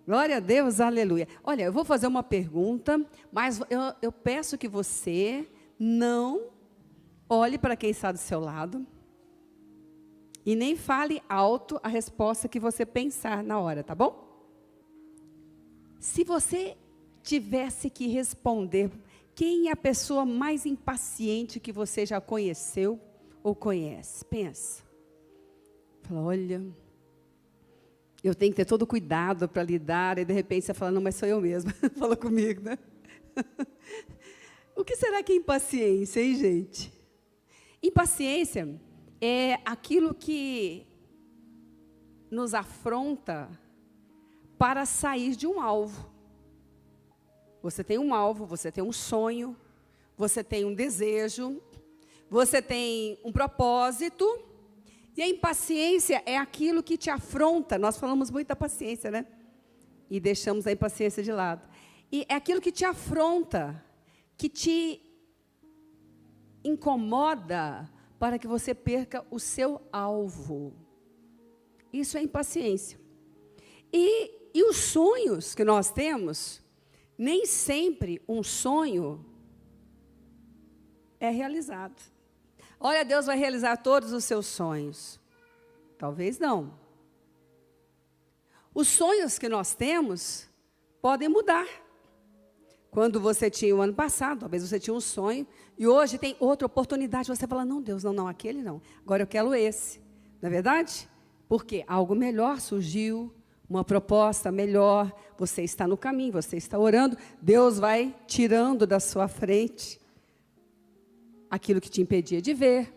Glória a Deus, aleluia. Olha, eu vou fazer uma pergunta, mas eu peço que você não olhe para quem está do seu lado e nem fale alto a resposta que você pensar na hora, tá bom? Se você tivesse que responder, quem é a pessoa mais impaciente que você já conheceu ou conhece? Pensa. Fala, olha, eu tenho que ter todo cuidado para lidar, e de repente você fala, não, mas sou eu mesma. Fala comigo, né? O que será que é impaciência, hein, gente? Impaciência é aquilo que nos afronta para sair de um alvo. Você tem um alvo, você tem um sonho, você tem um desejo, você tem um propósito, e a impaciência é aquilo que te afronta. Nós falamos muito da paciência, né? E deixamos a impaciência de lado. E é aquilo que te afronta, que te incomoda para que você perca o seu alvo. Isso é impaciência. E os sonhos que nós temos, nem sempre um sonho é realizado. Olha, Deus vai realizar todos os seus sonhos. Talvez não. Os sonhos que nós temos podem mudar. Quando você tinha o ano passado, talvez você tinha um sonho, e hoje tem outra oportunidade. Você fala, não, Deus, não, aquele não. Agora eu quero esse. Não é verdade? Porque algo melhor surgiu, uma proposta melhor, você está no caminho, você está orando, Deus vai tirando da sua frente aquilo que te impedia de ver.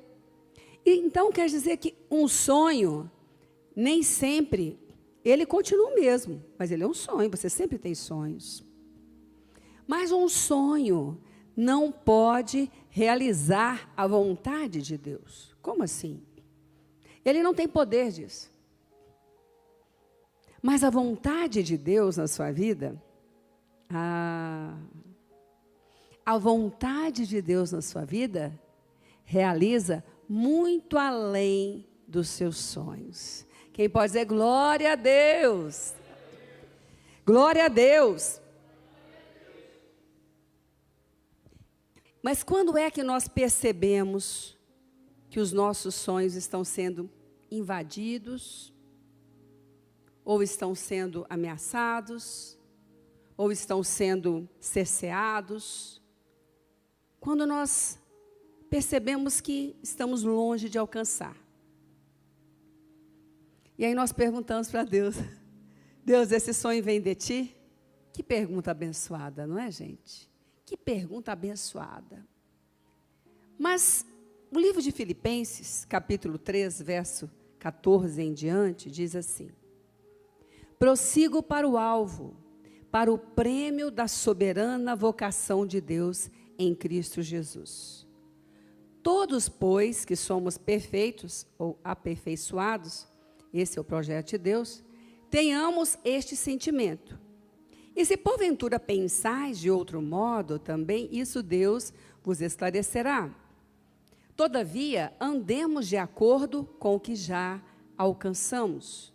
E, então, quer dizer que um sonho, nem sempre, ele continua o mesmo, mas ele é um sonho, você sempre tem sonhos. Mas um sonho não pode realizar a vontade de Deus. Como assim? Ele não tem poder disso. Mas a vontade de Deus na sua vida, a vontade de Deus na sua vida realiza muito além dos seus sonhos. Quem pode dizer glória a Deus? Glória a Deus. Mas quando é que nós percebemos que os nossos sonhos estão sendo invadidos, ou estão sendo ameaçados, ou estão sendo cerceados? Quando nós percebemos que estamos longe de alcançar. E aí nós perguntamos para Deus, Deus, esse sonho vem de ti? Que pergunta abençoada, não é, gente? Que pergunta abençoada. Mas o livro de Filipenses, capítulo 3, verso 14 em diante, diz assim: prossigo para o alvo, para o prêmio da soberana vocação de Deus em Cristo Jesus. Todos, pois, que somos perfeitos ou aperfeiçoados, esse é o projeto de Deus, tenhamos este sentimento. E se porventura pensais de outro modo, também isso Deus vos esclarecerá. Todavia, andemos de acordo com o que já alcançamos.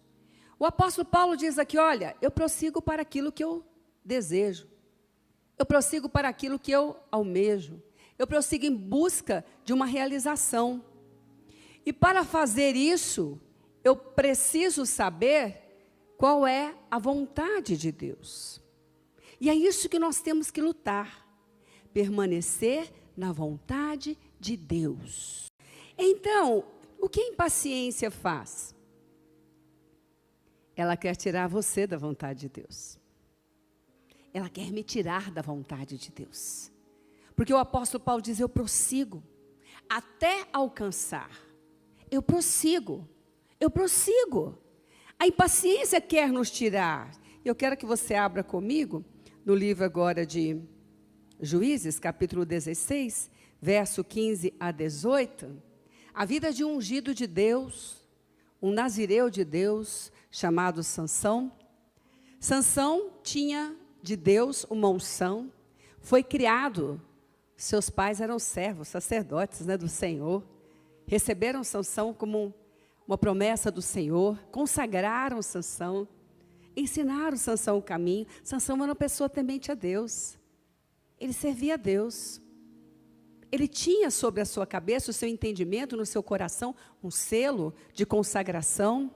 O apóstolo Paulo diz aqui, olha, eu prossigo para aquilo que eu desejo. Eu prossigo para aquilo que eu almejo. Eu prossigo em busca de uma realização. E para fazer isso, eu preciso saber qual é a vontade de Deus. E é isso que nós temos que lutar. Permanecer na vontade de Deus. Então, o que a impaciência faz? Ela quer tirar você da vontade de Deus. Ela quer me tirar da vontade de Deus. Porque o apóstolo Paulo diz, eu prossigo até alcançar. Eu prossigo. Eu prossigo. A impaciência quer nos tirar. Eu quero que você abra comigo no livro agora de Juízes, capítulo 16, verso 15 a 18. A vida de um ungido de Deus, um nazireu de Deus, chamado Sansão. Sansão tinha de Deus uma unção, foi criado, seus pais eram servos, sacerdotes, né, do Senhor, receberam Sansão como uma promessa do Senhor, consagraram Sansão, ensinaram Sansão o caminho. Sansão era uma pessoa temente a Deus. Ele servia a Deus. Ele tinha sobre a sua cabeça, o seu entendimento, no seu coração, um selo de consagração.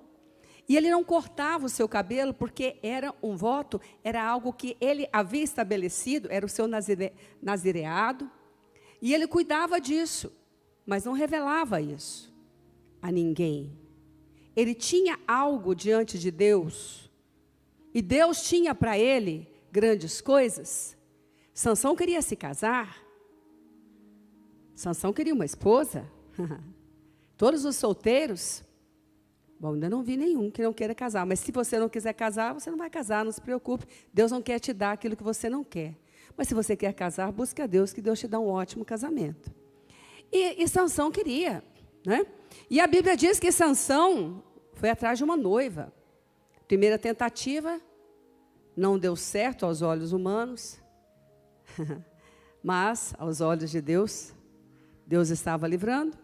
E ele não cortava o seu cabelo, porque era um voto, era algo que ele havia estabelecido, era o seu nazireado. E ele cuidava disso, mas não revelava isso a ninguém. Ele tinha algo diante de Deus, e Deus tinha para ele grandes coisas. Sansão queria se casar. Sansão queria uma esposa. Todos os solteiros, bom, ainda não vi nenhum que não queira casar, mas se você não quiser casar, você não vai casar, não se preocupe. Deus não quer te dar aquilo que você não quer. Mas se você quer casar, busque a Deus, que Deus te dá um ótimo casamento. E Sansão queria, né? E a Bíblia diz que Sansão foi atrás de uma noiva. Primeira tentativa, não deu certo aos olhos humanos, mas aos olhos de Deus, Deus estava livrando.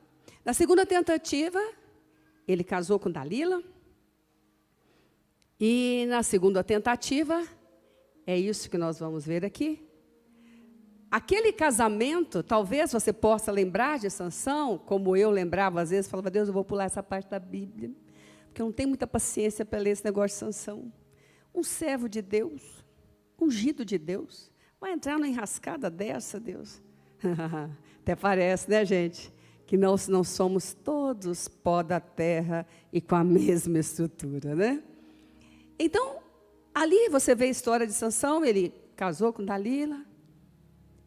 Na segunda tentativa, ele casou com Dalila. E na segunda tentativa, é isso que nós vamos ver aqui. Aquele casamento, talvez você possa lembrar de Sansão, como eu lembrava às vezes, falava, Deus, eu vou pular essa parte da Bíblia, porque eu não tenho muita paciência para ler esse negócio de Sansão. Um servo de Deus, ungido de Deus, vai entrar numa enrascada dessa, Deus? Até parece, né, gente? Que nós não somos todos pó da terra e com a mesma estrutura, né? Então, ali você vê a história de Sansão, ele casou com Dalila,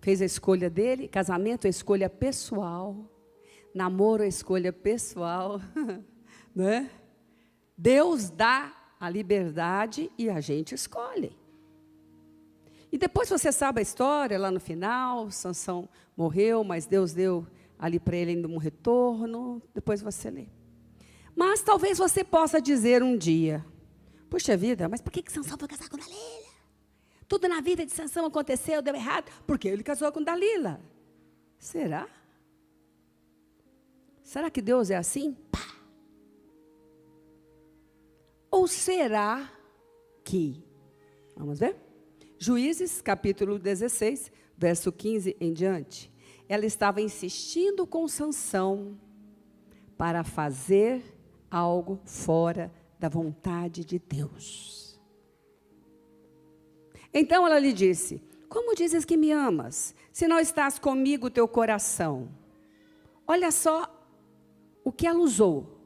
fez a escolha dele, casamento é escolha pessoal, namoro é escolha pessoal, né? Deus dá a liberdade e a gente escolhe. E depois você sabe a história, lá no final, Sansão morreu, mas Deus deu ali para ele ainda um retorno, depois você lê. Mas talvez você possa dizer um dia, puxa vida, mas por que Sansão foi casar com Dalila? Tudo na vida de Sansão aconteceu, deu errado, porque ele casou com Dalila. Será? Será que Deus é assim? Pá. Ou será que, vamos ver? Juízes, capítulo 16, verso 15 em diante. Ela estava insistindo com Sansão para fazer algo fora da vontade de Deus. Então ela lhe disse, como dizes que me amas, se não estás comigo o teu coração? Olha só o que ela usou.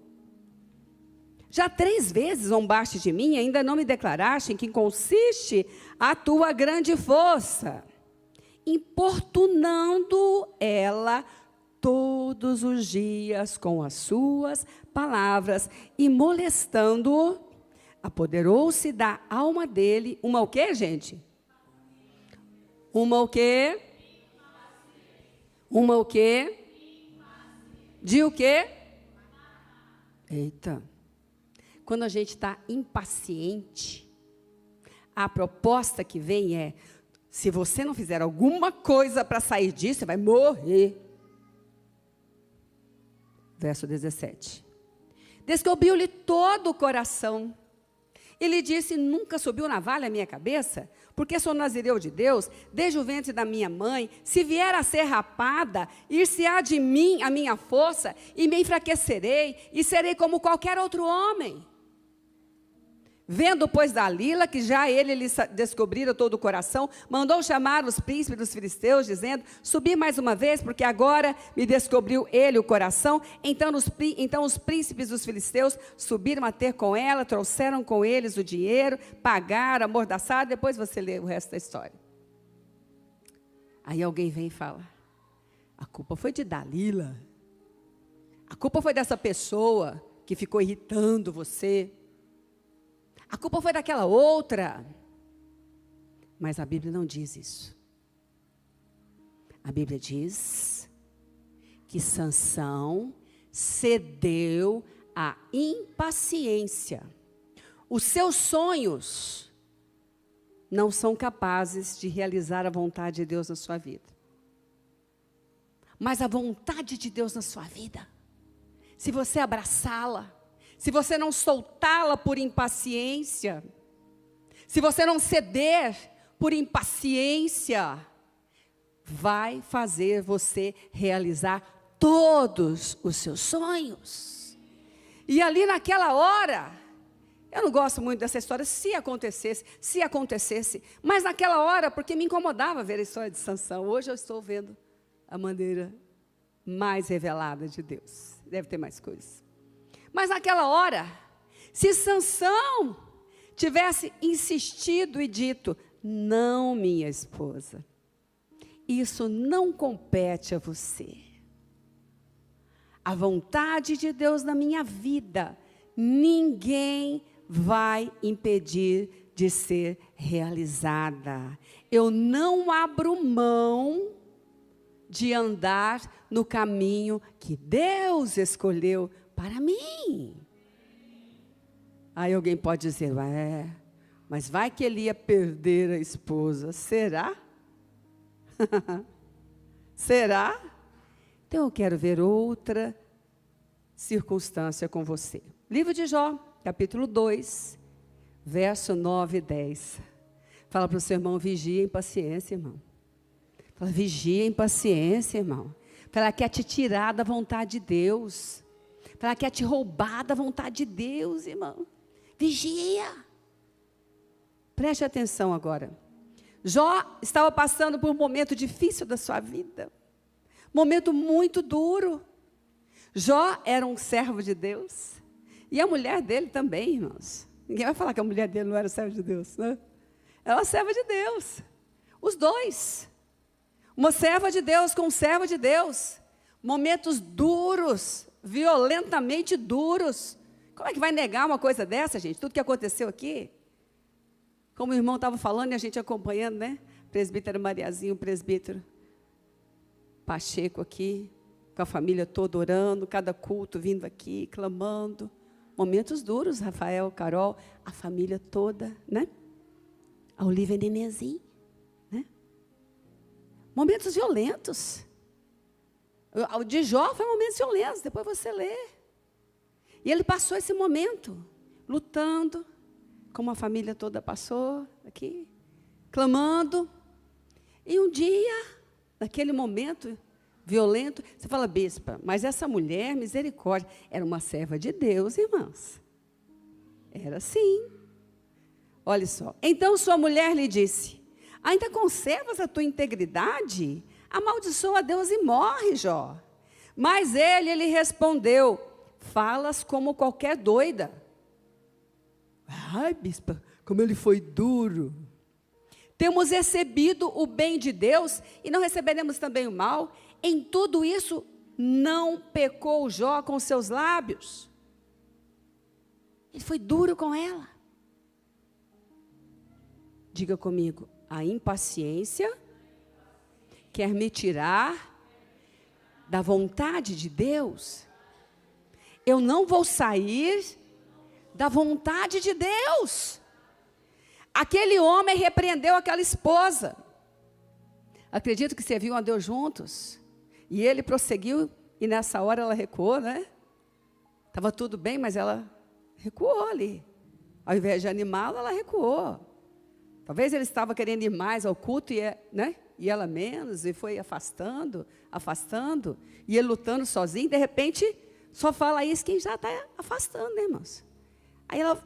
Já 3 vezes zombaste de mim, ainda não me declaraste em que consiste a tua grande força, importunando ela todos os dias com as suas palavras e molestando-o, apoderou-se da alma dele, uma o quê, gente? Uma o quê? Uma o quê? De o quê? Eita. Quando a gente está impaciente, a proposta que vem é, se você não fizer alguma coisa para sair disso, você vai morrer. Verso 17. Descobriu-lhe todo o coração. Ele disse, nunca subiu navalha à minha cabeça, porque sou nazireu de Deus, desde o ventre da minha mãe. Se vier a ser rapada, ir-se-á de mim a minha força, e me enfraquecerei, e serei como qualquer outro homem. Vendo, pois, Dalila, que já ele lhe descobrira todo o coração, mandou chamar os príncipes dos filisteus, dizendo, subi mais uma vez, porque agora me descobriu ele o coração. Então os príncipes dos filisteus subiram a ter com ela, trouxeram com eles o dinheiro, pagaram, amordaçaram, depois você lê o resto da história. Aí alguém vem e fala, a culpa foi de Dalila, a culpa foi dessa pessoa que ficou irritando você, a culpa foi daquela outra. Mas a Bíblia não diz isso. A Bíblia diz que Sansão cedeu à impaciência. Os seus sonhos não são capazes de realizar a vontade de Deus na sua vida. Mas a vontade de Deus na sua vida, se você abraçá-la, se você não soltá-la por impaciência, se você não ceder por impaciência, vai fazer você realizar todos os seus sonhos. E ali naquela hora, eu não gosto muito dessa história, se acontecesse, mas naquela hora, porque me incomodava ver a história de Sansão, hoje eu estou vendo a maneira mais revelada de Deus. Deve ter mais coisas. Mas naquela hora, se Sansão tivesse insistido e dito, não, minha esposa, isso não compete a você. A vontade de Deus na minha vida, ninguém vai impedir de ser realizada. Eu não abro mão de andar no caminho que Deus escolheu para mim. Aí alguém pode dizer, mas vai que ele ia perder a esposa. Será? Será? Então eu quero ver outra circunstância com você. Livro de Jó, capítulo 2, verso 9 e 10. Fala para o seu irmão, vigia em paciência, irmão. Fala, vigia em paciência, irmão. Fala, quer te tirar da vontade de Deus. Fala, quer te roubar da vontade de Deus, irmão. Vigia. Preste atenção agora. Jó estava passando por um momento difícil da sua vida. Momento muito duro. Jó era um servo de Deus. E a mulher dele também, irmãos. Ninguém vai falar que a mulher dele não era serva de Deus, né? Ela era serva de Deus. Os dois. Uma serva de Deus com um servo de Deus. Momentos duros, violentamente duros. Como é que vai negar uma coisa dessa, gente? Tudo que aconteceu aqui. Como o irmão estava falando e a gente acompanhando, né? Presbítero Mariazinho, presbítero Pacheco aqui, com a família toda orando, cada culto vindo aqui, clamando. Momentos duros, Rafael, Carol, a família toda, né? A Olivia Nenezinho, né? Momentos violentos. O de Jó foi momentos violentos, depois você lê. E ele passou esse momento, lutando, como a família toda passou aqui, clamando. E um dia, naquele momento violento, você fala, bispa, mas essa mulher, misericórdia, era uma serva de Deus, irmãos. Era assim. Olha só. Então sua mulher lhe disse, ainda conservas a tua integridade? Amaldiçoa a Deus e morre, Jó. Mas ele lhe respondeu, falas como qualquer doida. Ai, bispa, como ele foi duro. Temos recebido o bem de Deus e não receberemos também o mal. Em tudo isso, não pecou Jó com seus lábios. Ele foi duro com ela. Diga comigo, a impaciência quer me tirar da vontade de Deus. Eu não vou sair da vontade de Deus. Aquele homem repreendeu aquela esposa. Acredito que serviam a Deus juntos. E ele prosseguiu, e nessa hora ela recuou, né? Estava tudo bem, mas ela recuou ali. Ao invés de animá-la, ela recuou. Talvez ele estava querendo ir mais ao culto, né? E ela menos, e foi afastando, e ele lutando sozinho, de repente, só fala isso quem já está afastando, né, irmãos? Aí ela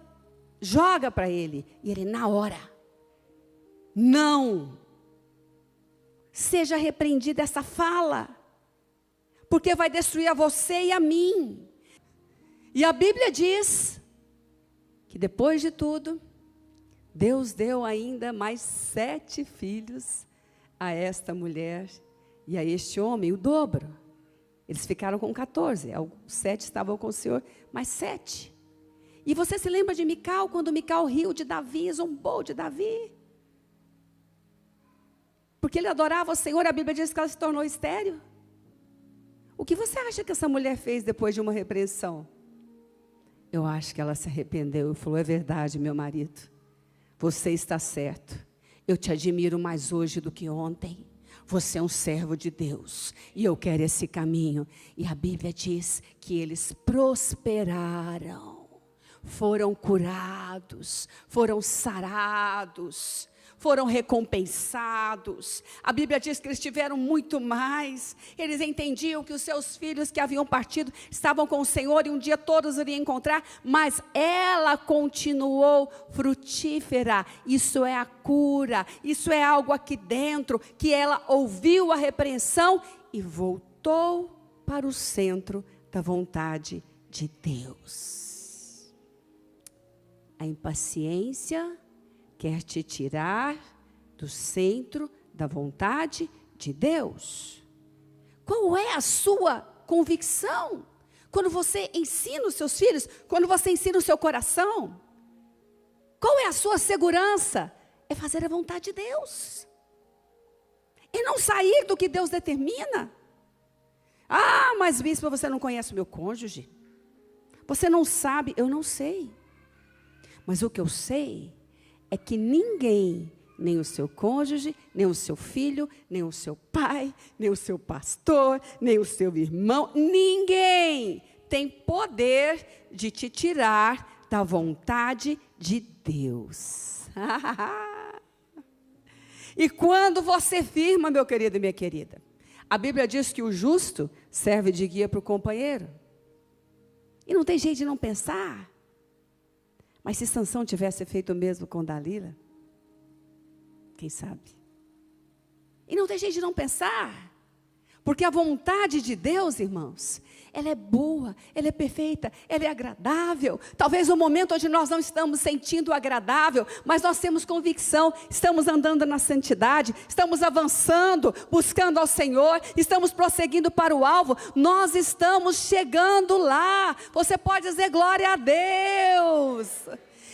joga para ele, e ele, na hora, não, seja repreendida essa fala, porque vai destruir a você e a mim. E a Bíblia diz que depois de tudo, Deus deu ainda mais 7 filhos a esta mulher e a este homem, o dobro. Eles ficaram com 14, 7 estavam com o Senhor, mais 7. E você se lembra de Mical, quando Mical riu de Davi, zombou de Davi? Porque ele adorava o Senhor, a Bíblia diz que ela se tornou estéril. O que você acha que essa mulher fez depois de uma repreensão? Eu acho que ela se arrependeu e falou, é verdade, meu marido, você está certo. Eu te admiro mais hoje do que ontem. Você é um servo de Deus e eu quero esse caminho. E a Bíblia diz que eles prosperaram. foram curados, foram sarados, foram recompensados. A Bíblia diz que eles tiveram muito mais. Eles entendiam que os seus filhos que haviam partido estavam com o Senhor e um dia todos iriam encontrar, mas ela continuou frutífera. Isso é a cura, isso é algo aqui dentro, que ela ouviu a repreensão e voltou para o centro da vontade de Deus. A impaciência quer te tirar do centro da vontade de Deus. Qual é a sua convicção? Quando você ensina os seus filhos, quando você ensina o seu coração, qual é a sua segurança? É fazer a vontade de Deus. É não sair do que Deus determina. Ah, mas bispo, você não conhece o meu cônjuge. Você não sabe, eu não sei. Mas o que eu sei é que ninguém, nem o seu cônjuge, nem o seu filho, nem o seu pai, nem o seu pastor, nem o seu irmão, ninguém tem poder de te tirar da vontade de Deus. E quando você firma, meu querido e minha querida, a Bíblia diz que o justo serve de guia para o companheiro. E não tem jeito de não pensar. Mas se Sansão tivesse feito o mesmo com Dalila, quem sabe? E não tem jeito de não pensar. Porque a vontade de Deus, irmãos, ela é boa, ela é perfeita, ela é agradável. Talvez no momento onde nós não estamos sentindo agradável, mas nós temos convicção, estamos andando na santidade, estamos avançando, buscando ao Senhor, estamos prosseguindo para o alvo, nós estamos chegando lá. Você pode dizer glória a Deus.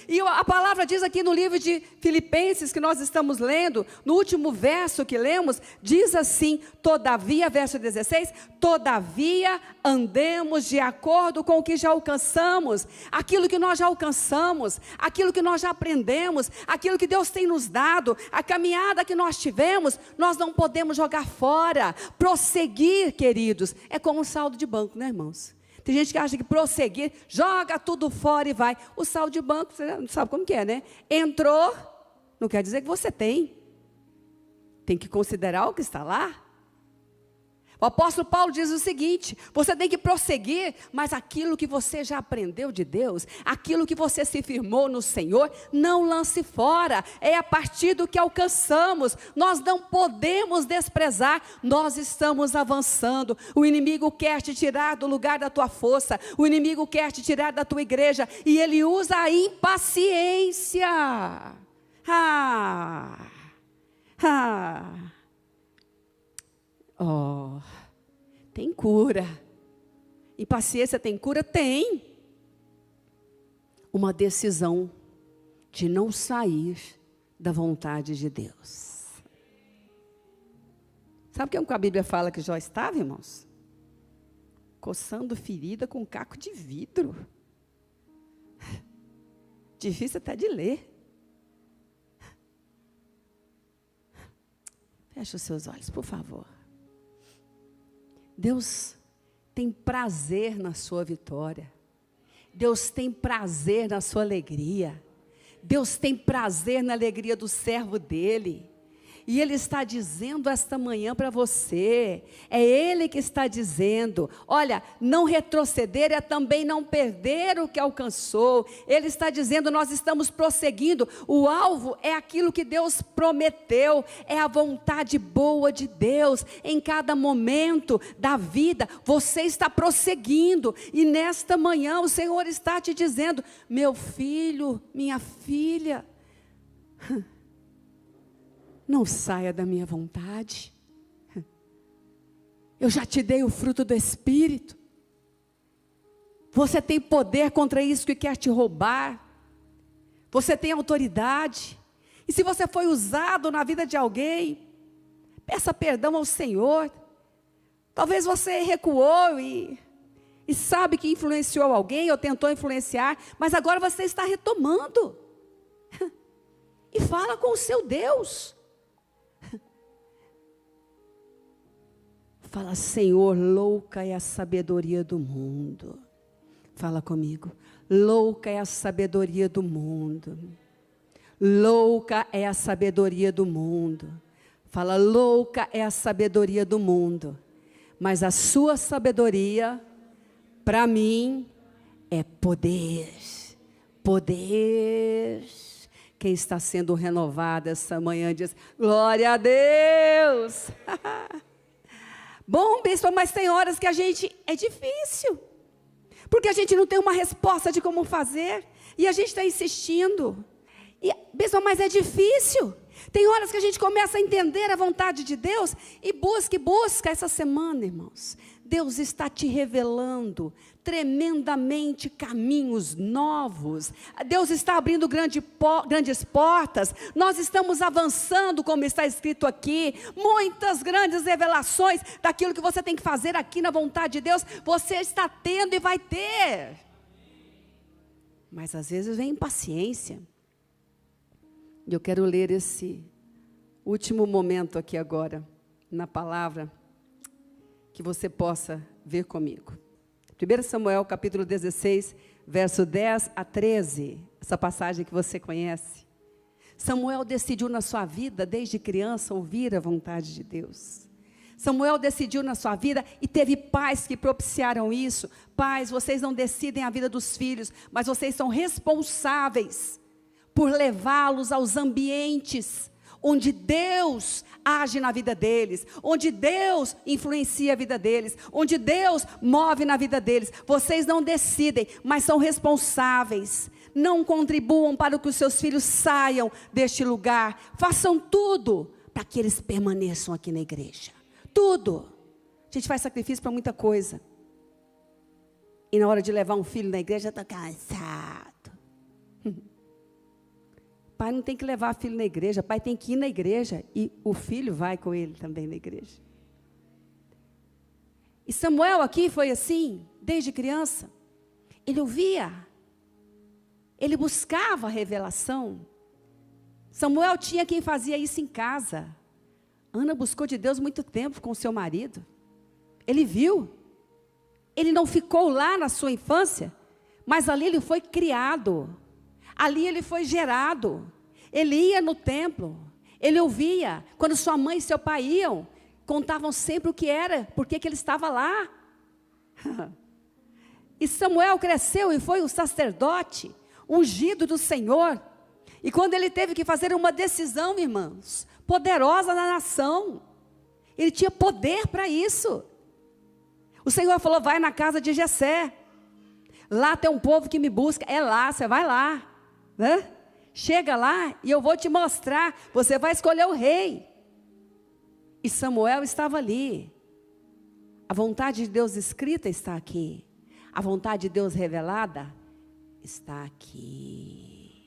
E a palavra diz aqui no livro de Filipenses, que nós estamos lendo, no último verso que lemos, diz assim: todavia, verso 16, todavia andemos de acordo com o que já alcançamos, aquilo que nós já alcançamos, aquilo que nós já aprendemos, aquilo que Deus tem nos dado, a caminhada que nós tivemos, nós não podemos jogar fora. Prosseguir, queridos, é como um saldo de banco, né, irmãos? Tem gente que acha que prosseguir, joga tudo fora e vai. O saldo de banco, você não sabe como que é, né? Entrou, não quer dizer que você tem. Tem que considerar o que está lá. O apóstolo Paulo diz o seguinte: você tem que prosseguir, mas aquilo que você já aprendeu de Deus, aquilo que você se firmou no Senhor, não lance fora. É a partir do que alcançamos. Nós não podemos desprezar. Nós estamos avançando. O inimigo quer te tirar do lugar da tua força. O inimigo quer te tirar da tua igreja. E ele usa a impaciência. Oh, tem cura. Impaciência tem cura? Tem. Uma decisão de não sair da vontade de Deus. Sabe o que a Bíblia fala que Jó estava, irmãos? Coçando ferida com um caco de vidro. Difícil até de ler. Feche os seus olhos, por favor. Deus tem prazer na sua vitória. Deus tem prazer na sua alegria. Deus tem prazer na alegria do servo dele. E Ele está dizendo esta manhã para você, é Ele que está dizendo, olha, não retroceder é também não perder o que alcançou. Ele está dizendo, nós estamos prosseguindo, o alvo é aquilo que Deus prometeu, é a vontade boa de Deus, em cada momento da vida, você está prosseguindo, e nesta manhã o Senhor está te dizendo, meu filho, minha filha, não saia da minha vontade. Eu já te dei o fruto do Espírito. Você tem poder contra isso que quer te roubar. Você tem autoridade. E se você foi usado na vida de alguém, peça perdão ao Senhor. Talvez você recuou e sabe que influenciou alguém ou tentou influenciar, mas agora você está retomando. E fala com o seu Deus. Fala, Senhor, louca é a sabedoria do mundo. Fala comigo. Louca é a sabedoria do mundo. Louca é a sabedoria do mundo. Fala, louca é a sabedoria do mundo. Mas a sua sabedoria, para mim, é poder. Poder. Quem está sendo renovado essa manhã diz, glória a Deus. Bom, bispo, mas tem horas que é difícil. Porque a gente não tem uma resposta de como fazer. E a gente está insistindo. E, bispo, mas é difícil. Tem horas que a gente começa a entender a vontade de Deus. E busca essa semana, irmãos. Deus está te revelando tremendamente caminhos novos. Deus está abrindo grandes portas. Nós estamos avançando, como está escrito aqui. Muitas grandes revelações daquilo que você tem que fazer aqui na vontade de Deus. Você está tendo e vai ter. Mas às vezes vem impaciência. E eu quero ler esse último momento aqui agora, na palavra, que você possa ver comigo. 1 Samuel, capítulo 16, verso 10 a 13, essa passagem que você conhece. Samuel decidiu na sua vida, desde criança, ouvir a vontade de Deus. Samuel decidiu na sua vida e teve pais que propiciaram isso. Pais, vocês não decidem a vida dos filhos, mas vocês são responsáveis por levá-los aos ambientes onde Deus age na vida deles, onde Deus influencia a vida deles, onde Deus move na vida deles. Vocês não decidem, mas são responsáveis. Não contribuam para que os seus filhos saiam deste lugar. Façam tudo para que eles permaneçam aqui na igreja. Tudo. A gente faz sacrifício para muita coisa. E na hora de levar um filho na igreja, está cansado. Pai não tem que levar filho na igreja, pai tem que ir na igreja e o filho vai com ele também na igreja. E Samuel aqui foi assim, desde criança. Ele ouvia, ele buscava a revelação. Samuel tinha quem fazia isso em casa. Ana buscou de Deus muito tempo com o seu marido. Ele viu, ele não ficou lá na sua infância, mas ali ele foi criado. Ali ele foi gerado. Ele ia no templo. Ele ouvia. Quando sua mãe e seu pai iam, contavam sempre o que era, porque que ele estava lá. E Samuel cresceu e foi um sacerdote, ungido do Senhor. E quando ele teve que fazer uma decisão, irmãos, poderosa na nação, ele tinha poder para isso. O Senhor falou, vai na casa de Jessé. Lá tem um povo que me busca. É lá, você vai lá. Né? Chega lá e eu vou te mostrar, você vai escolher o rei. E Samuel estava ali. A vontade de Deus escrita está aqui. A vontade de Deus revelada está aqui.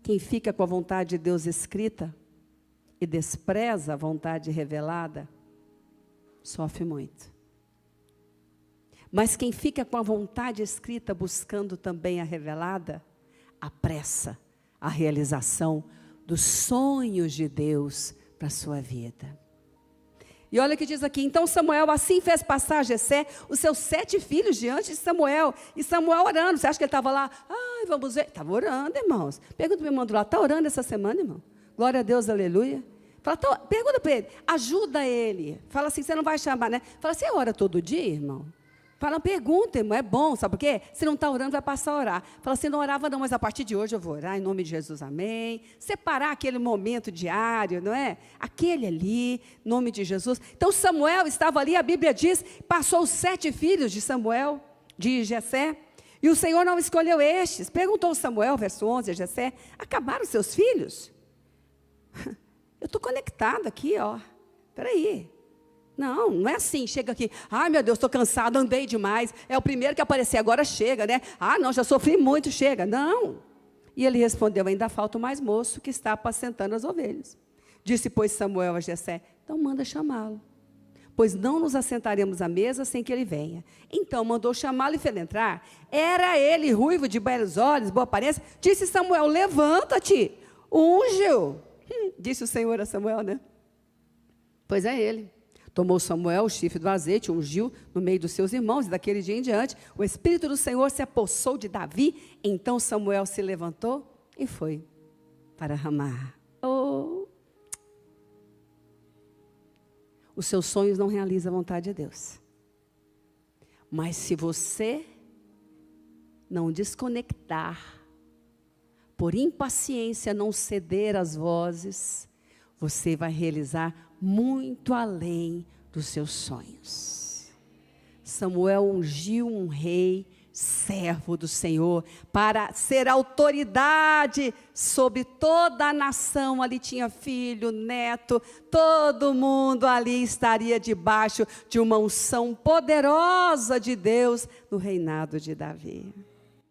Quem fica com a vontade de Deus escrita e despreza a vontade revelada, sofre muito. Mas quem fica com a vontade escrita, buscando também a revelada, apressa a realização dos sonhos de Deus para a sua vida. E olha o que diz aqui, então Samuel assim fez passar Jessé os seus 7 filhos diante de Samuel. E Samuel orando, você acha que ele estava lá? Ai, vamos ver. Estava orando, irmãos. Pergunta para o meu irmão do lado, está orando essa semana, irmão? Glória a Deus, aleluia. Fala, pergunta para ele, ajuda ele. Fala assim, você não vai chamar, né? Fala, você ora todo dia, irmão? Fala, pergunta, irmão, é bom, sabe por quê? Se não está orando, vai passar a orar. Fala assim, não orava não, mas a partir de hoje eu vou orar, em nome de Jesus, amém. Separar aquele momento diário, não é? Aquele ali, em nome de Jesus. Então Samuel estava ali, a Bíblia diz, passou os 7 filhos de Samuel, de Jessé, e o Senhor não escolheu estes. Perguntou Samuel, verso 11, a Jessé, acabaram os seus filhos? Eu estou conectado aqui, ó, peraí. Não, não é assim, chega aqui, ai meu Deus, estou cansado, andei demais, é o primeiro que aparecer, agora chega, né? Ah não, já sofri muito, chega, não. E ele respondeu, ainda falta o mais moço que está apacentando as ovelhas. Disse, pois, Samuel a Jessé, então manda chamá-lo, pois não nos assentaremos à mesa sem que ele venha. Então mandou chamá-lo e fez entrar. Era ele, ruivo, de belos olhos, boa aparência. Disse Samuel, levanta-te, unge-o. Disse o Senhor a Samuel, né? Pois é ele. Tomou Samuel o chifre do azeite, ungiu no meio dos seus irmãos, e daquele dia em diante, o Espírito do Senhor se apossou de Davi. Então Samuel se levantou e foi para Ramá. Oh! Os seus sonhos não realizam a vontade de Deus. Mas se você não desconectar, por impaciência não ceder às vozes, você vai realizar muito além dos seus sonhos. Samuel ungiu um rei, servo do Senhor, para ser autoridade sobre toda a nação. Ali tinha filho, neto, todo mundo ali estaria debaixo de uma unção poderosa de Deus no reinado de Davi.